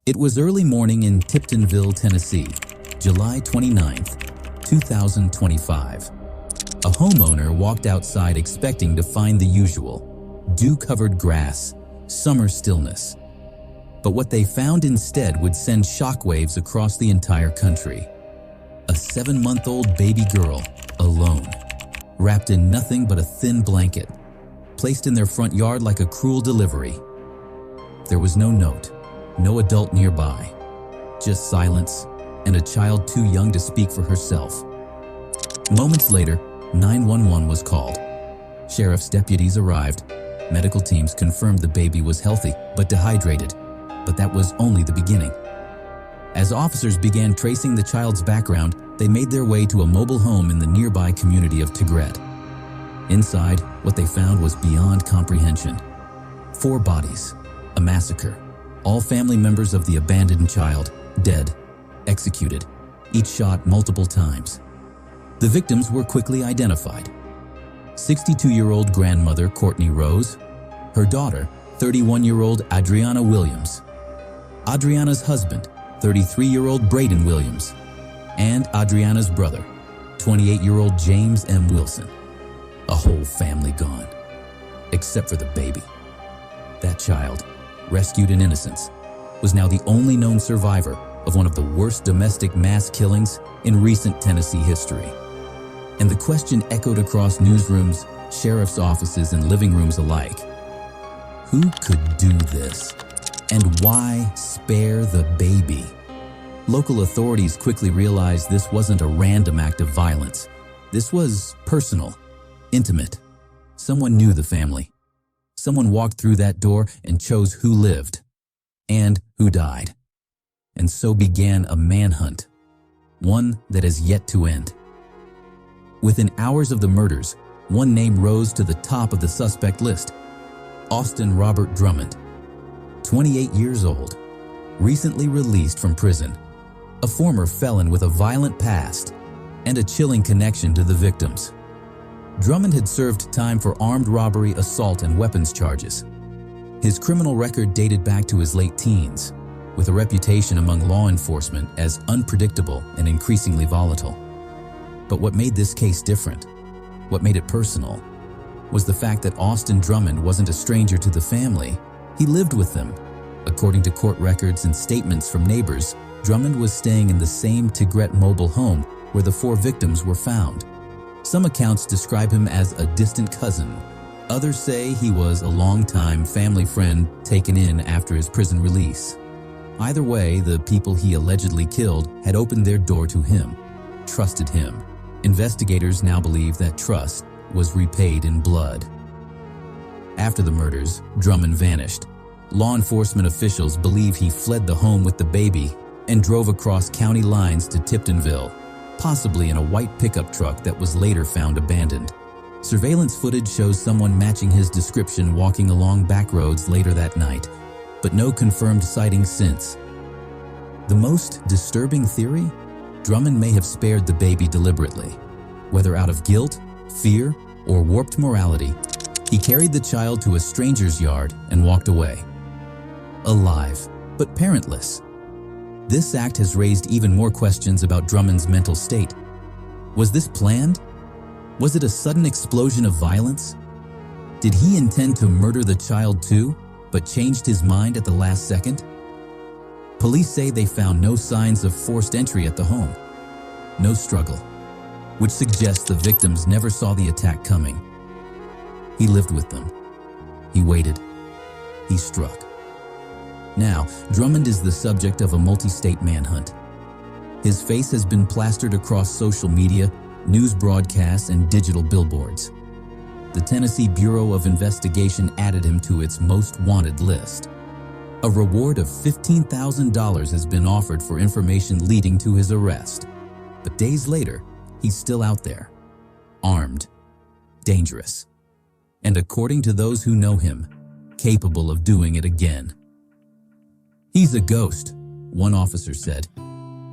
It was early morning in Tiptonville, Tennessee, July 29th, 2025. A homeowner walked outside expecting to find the usual, dew-covered grass, summer stillness. But what they found instead would send shockwaves across the entire country. A 7-month-old baby girl, alone, wrapped in nothing but a thin blanket, placed in their front yard like a cruel delivery. There was no note, no adult nearby, just silence and a child too young to speak for herself. Moments later, 911 was called. Sheriff's deputies arrived. Medical teams confirmed the baby was healthy but dehydrated, but that was only the beginning. As officers began tracing the child's background, they made their way to a mobile home in the nearby community of Tigrett. Inside, what they found was beyond comprehension. 4 bodies, a massacre. All family members of the abandoned child, dead, executed, each shot multiple times. The victims were quickly identified. 62-year-old grandmother Courtney Rose, her daughter, 31-year-old Adriana Williams, Adriana's husband, 33-year-old Braden Williams, and Adriana's brother, 28-year-old James M. Wilson. A whole family gone, except for the baby. That child, rescued in innocence, was now the only known survivor of one of the worst domestic mass killings in recent Tennessee history. And the question echoed across newsrooms, sheriff's offices, and living rooms alike. Who could do this? And why spare the baby? Local authorities quickly realized this wasn't a random act of violence. This was personal, intimate. Someone knew the family. Someone walked through that door and chose who lived and who died. And so began a manhunt, one that has yet to end. Within hours of the murders, one name rose to the top of the suspect list: Austin Robert Drummond, 28 years old, recently released from prison, a former felon with a violent past and a chilling connection to the victims. Drummond had served time for armed robbery, assault, and weapons charges. His criminal record dated back to his late teens, with a reputation among law enforcement as unpredictable and increasingly volatile. But what made this case different, what made it personal, was the fact that Austin Drummond wasn't a stranger to the family. He lived with them. According to court records and statements from neighbors, Drummond was staying in the same Tigrett mobile home where the 4 victims were found. Some accounts describe him as a distant cousin. Others say he was a longtime family friend taken in after his prison release. Either way, the people he allegedly killed had opened their door to him, trusted him. Investigators now believe that trust was repaid in blood. After the murders, Drummond vanished. Law enforcement officials believe he fled the home with the baby and drove across county lines to Tiptonville, possibly in a white pickup truck that was later found abandoned. Surveillance footage shows someone matching his description walking along back roads later that night, but no confirmed sightings since. The most disturbing theory? Drummond may have spared the baby deliberately. Whether out of guilt, fear, or warped morality, he carried the child to a stranger's yard and walked away. Alive, but parentless. This act has raised even more questions about Drummond's mental state. Was this planned? Was it a sudden explosion of violence? Did he intend to murder the child too, but changed his mind at the last second? Police say they found no signs of forced entry at the home. No struggle, which suggests the victims never saw the attack coming. He lived with them. He waited. He struck. Now, Drummond is the subject of a multi-state manhunt. His face has been plastered across social media, news broadcasts, and digital billboards. The Tennessee Bureau of Investigation added him to its most wanted list. A reward of $15,000 has been offered for information leading to his arrest. But days later, he's still out there, armed, dangerous, and according to those who know him, capable of doing it again. "He's a ghost," one officer said,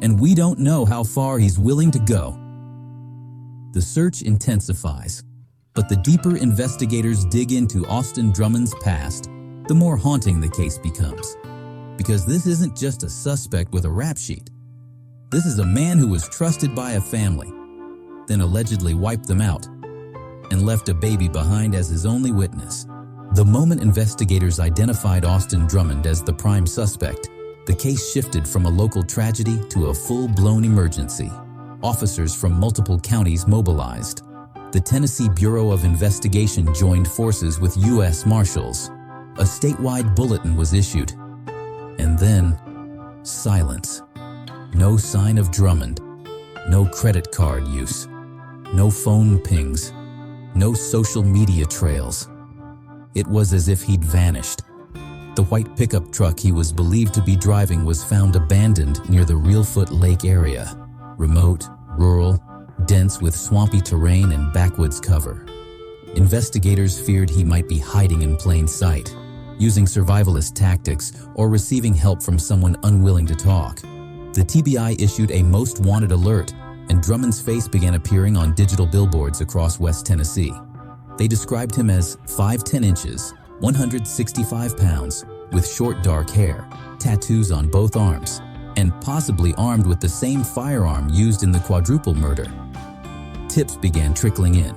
"and we don't know how far he's willing to go." The search intensifies, but the deeper investigators dig into Austin Drummond's past, the more haunting the case becomes. Because this isn't just a suspect with a rap sheet. This is a man who was trusted by a family, then allegedly wiped them out, and left a baby behind as his only witness. The moment investigators identified Austin Drummond as the prime suspect, the case shifted from a local tragedy to a full-blown emergency. Officers from multiple counties mobilized. The Tennessee Bureau of Investigation joined forces with U.S. Marshals. A statewide bulletin was issued. And then, silence. No sign of Drummond. No credit card use. No phone pings. No social media trails. It was as if he'd vanished. The white pickup truck he was believed to be driving was found abandoned near the Reelfoot Lake area. Remote, rural, dense with swampy terrain and backwoods cover. Investigators feared he might be hiding in plain sight, using survivalist tactics or receiving help from someone unwilling to talk. The TBI issued a most wanted alert, and Drummond's face began appearing on digital billboards across West Tennessee. They described him as 5'10" inches, 165 pounds, with short dark hair, tattoos on both arms, and possibly armed with the same firearm used in the Quadruple murder. Tips began trickling in.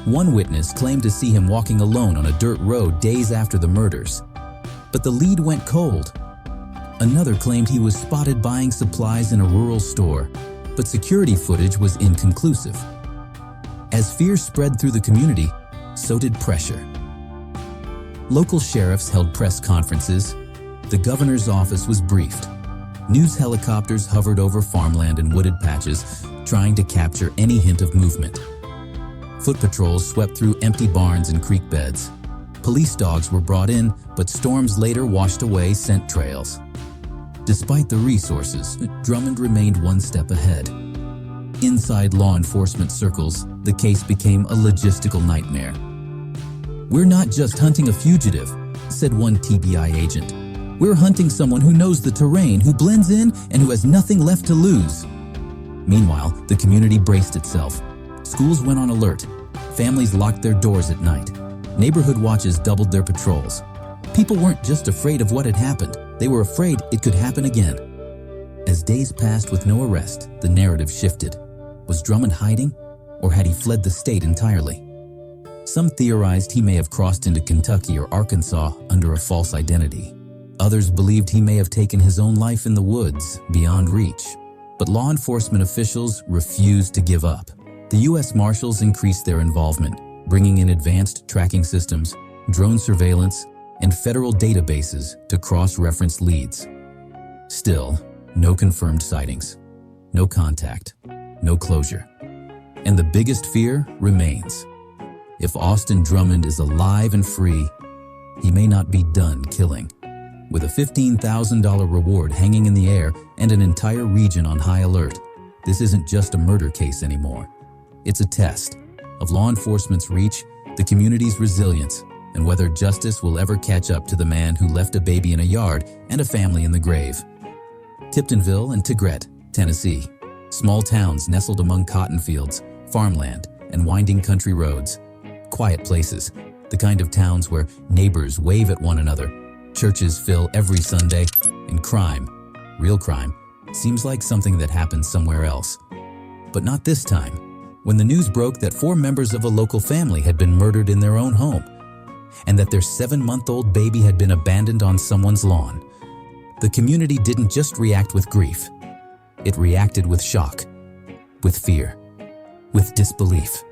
One witness claimed to see him walking alone on a dirt road days after the murders, but the lead went cold. Another claimed he was spotted buying supplies in a rural store, but security footage was inconclusive. As fear spread through the community, so did pressure. Local sheriffs held press conferences. The governor's office was briefed. News helicopters hovered over farmland and wooded patches, trying to capture any hint of movement. Foot patrols swept through empty barns and creek beds. Police dogs were brought in, but storms later washed away scent trails. Despite the resources, Drummond remained one step ahead. Inside law enforcement circles, the case became a logistical nightmare. "We're not just hunting a fugitive," said one TBI agent. "We're hunting someone who knows the terrain, who blends in, and who has nothing left to lose." Meanwhile, the community braced itself. Schools went on alert. Families locked their doors at night. Neighborhood watches doubled their patrols. People weren't just afraid of what had happened. They were afraid it could happen again. As days passed with no arrest, the narrative shifted. Was Drummond hiding, or had he fled the state entirely? Some theorized he may have crossed into Kentucky or Arkansas under a false identity. Others believed he may have taken his own life in the woods, beyond reach. But law enforcement officials refused to give up. The U.S. Marshals increased their involvement, bringing in advanced tracking systems, drone surveillance, and federal databases to cross-reference leads. Still, no confirmed sightings, no contact, no closure. And the biggest fear remains. If Austin Drummond is alive and free, he may not be done killing. With a $15,000 reward hanging in the air and an entire region on high alert, this isn't just a murder case anymore. It's a test of law enforcement's reach, the community's resilience, and whether justice will ever catch up to the man who left a baby in a yard and a family in the grave. Tiptonville and Tigrett, Tennessee. Small towns nestled among cotton fields, farmland, and winding country roads. Quiet places, the kind of towns where neighbors wave at one another, churches fill every Sunday, and crime, real crime, seems like something that happens somewhere else. But not this time, when the news broke that 4 members of a local family had been murdered in their own home, and that their 7-month-old baby had been abandoned on someone's lawn. The community didn't just react with grief. It reacted with shock, with fear, with disbelief.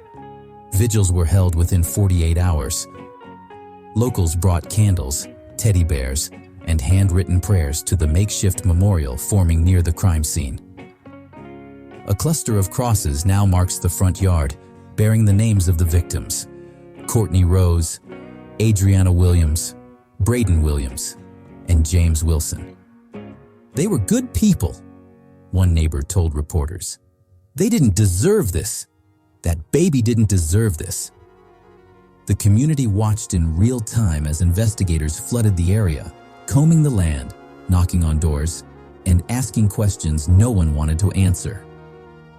Vigils were held within 48 hours. Locals brought candles, teddy bears, and handwritten prayers to the makeshift memorial forming near the crime scene. A cluster of crosses now marks the front yard, bearing the names of the victims: Courtney Rose, Adriana Williams, Braden Williams, and James Wilson. "They were good people," one neighbor told reporters. "They didn't deserve this. That baby didn't deserve this." The community watched in real time as investigators flooded the area, combing the land, knocking on doors, and asking questions no one wanted to answer.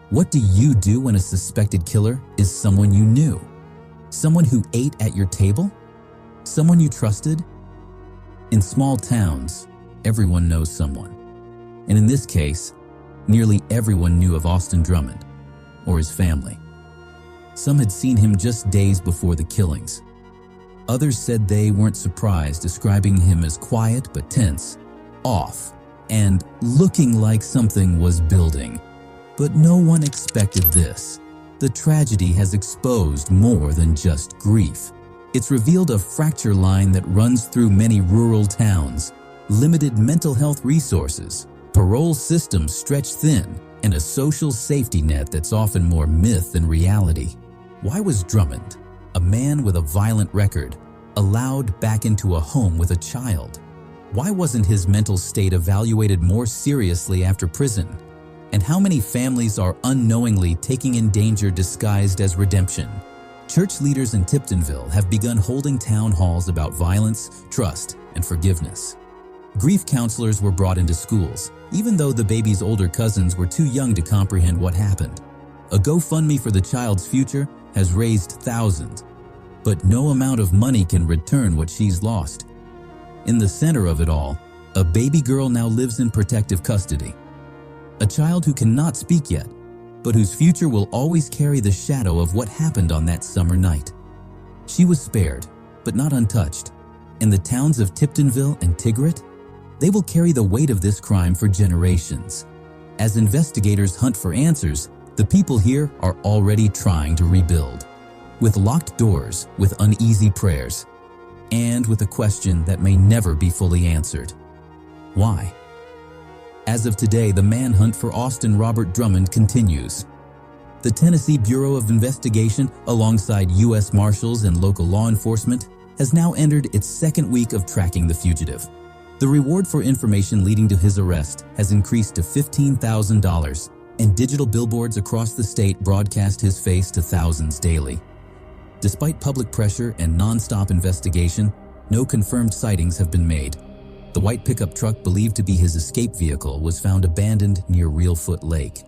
What do you do when a suspected killer is someone you knew? Someone who ate at your table? Someone you trusted? In small towns, everyone knows someone. And in this case, nearly everyone knew of Austin Drummond, or his family. Some had seen him just days before the killings. Others said they weren't surprised, describing him as quiet but tense, off, and looking like something was building. But no one expected this. The tragedy has exposed more than just grief. It's revealed a fracture line that runs through many rural towns, limited mental health resources, parole systems stretched thin, and a social safety net that's often more myth than reality. Why was Drummond, a man with a violent record, allowed back into a home with a child? Why wasn't his mental state evaluated more seriously after prison? And how many families are unknowingly taking in danger disguised as redemption? Church leaders in Tiptonville have begun holding town halls about violence, trust, and forgiveness. Grief counselors were brought into schools, even though the baby's older cousins were too young to comprehend what happened. A GoFundMe for the child's future has raised thousands, but no amount of money can return what she's lost. In the center of it all, a baby girl now lives in protective custody. A child who cannot speak yet, but whose future will always carry the shadow of what happened on that summer night. She was spared, but not untouched. And the towns of Tiptonville and Tigrett, they will carry the weight of this crime for generations. As investigators hunt for answers, the people here are already trying to rebuild. With locked doors, with uneasy prayers, and with a question that may never be fully answered. Why? As of today, the manhunt for Austin Robert Drummond continues. The Tennessee Bureau of Investigation, alongside U.S. Marshals and local law enforcement, has now entered its second week of tracking the fugitive. The reward for information leading to his arrest has increased to $15,000, and digital billboards across the state broadcast his face to thousands daily. Despite public pressure and non-stop investigation, no confirmed sightings have been made. The white pickup truck believed to be his escape vehicle was found abandoned near Reelfoot Lake.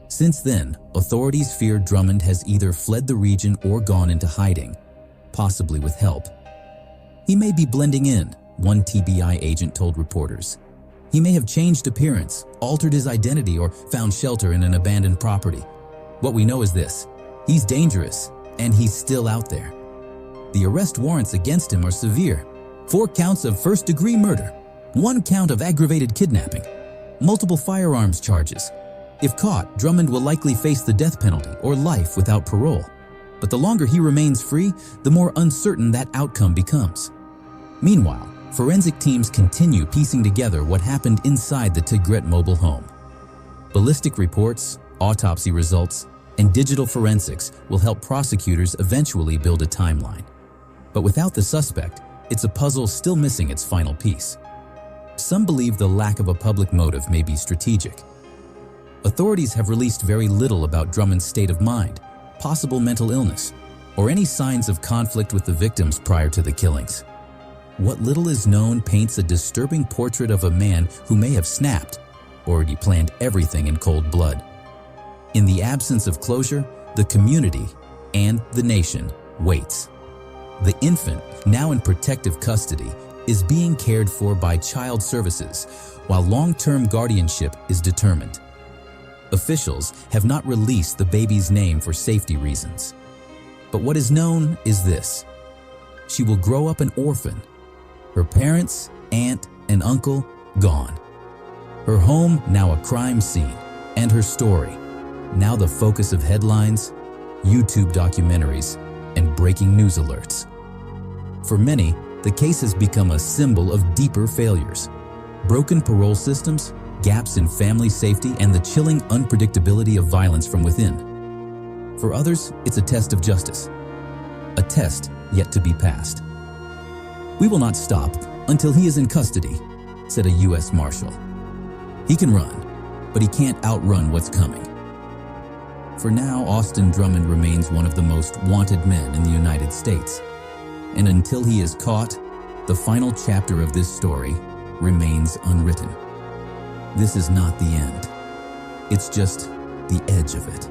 Since then, authorities fear Drummond has either fled the region or gone into hiding, possibly with help. He may be blending in, one TBI agent told reporters. He may have changed appearance, altered his identity, or found shelter in an abandoned property. What we know is this: he's dangerous, and he's still out there. The arrest warrants against him are severe. 4 counts of first-degree murder, 1 count of aggravated kidnapping, multiple firearms charges. If caught, Drummond will likely face the death penalty or life without parole. But the longer he remains free, the more uncertain that outcome becomes. Meanwhile, forensic teams continue piecing together what happened inside the Tigrett mobile home. Ballistic reports, autopsy results, and digital forensics will help prosecutors eventually build a timeline. But without the suspect, it's a puzzle still missing its final piece. Some believe the lack of a public motive may be strategic. Authorities have released very little about Drummond's state of mind, possible mental illness, or any signs of conflict with the victims prior to the killings. What little is known paints a disturbing portrait of a man who may have snapped, or he planned everything in cold blood. In the absence of closure, the community and the nation waits. The infant, now in protective custody, is being cared for by child services, while long-term guardianship is determined. Officials have not released the baby's name for safety reasons. But what is known is this: she will grow up an orphan, her parents, aunt, and uncle gone. Her home now a crime scene, and her story now the focus of headlines, YouTube documentaries, and breaking news alerts. For many, the case has become a symbol of deeper failures: broken parole systems, gaps in family safety, and the chilling unpredictability of violence from within. For others, it's a test of justice, a test yet to be passed. "We will not stop until he is in custody," said a U.S. Marshal. "He can run, but he can't outrun what's coming." For now, Austin Drummond remains one of the most wanted men in the United States. And until he is caught, the final chapter of this story remains unwritten. This is not the end. It's just the edge of it.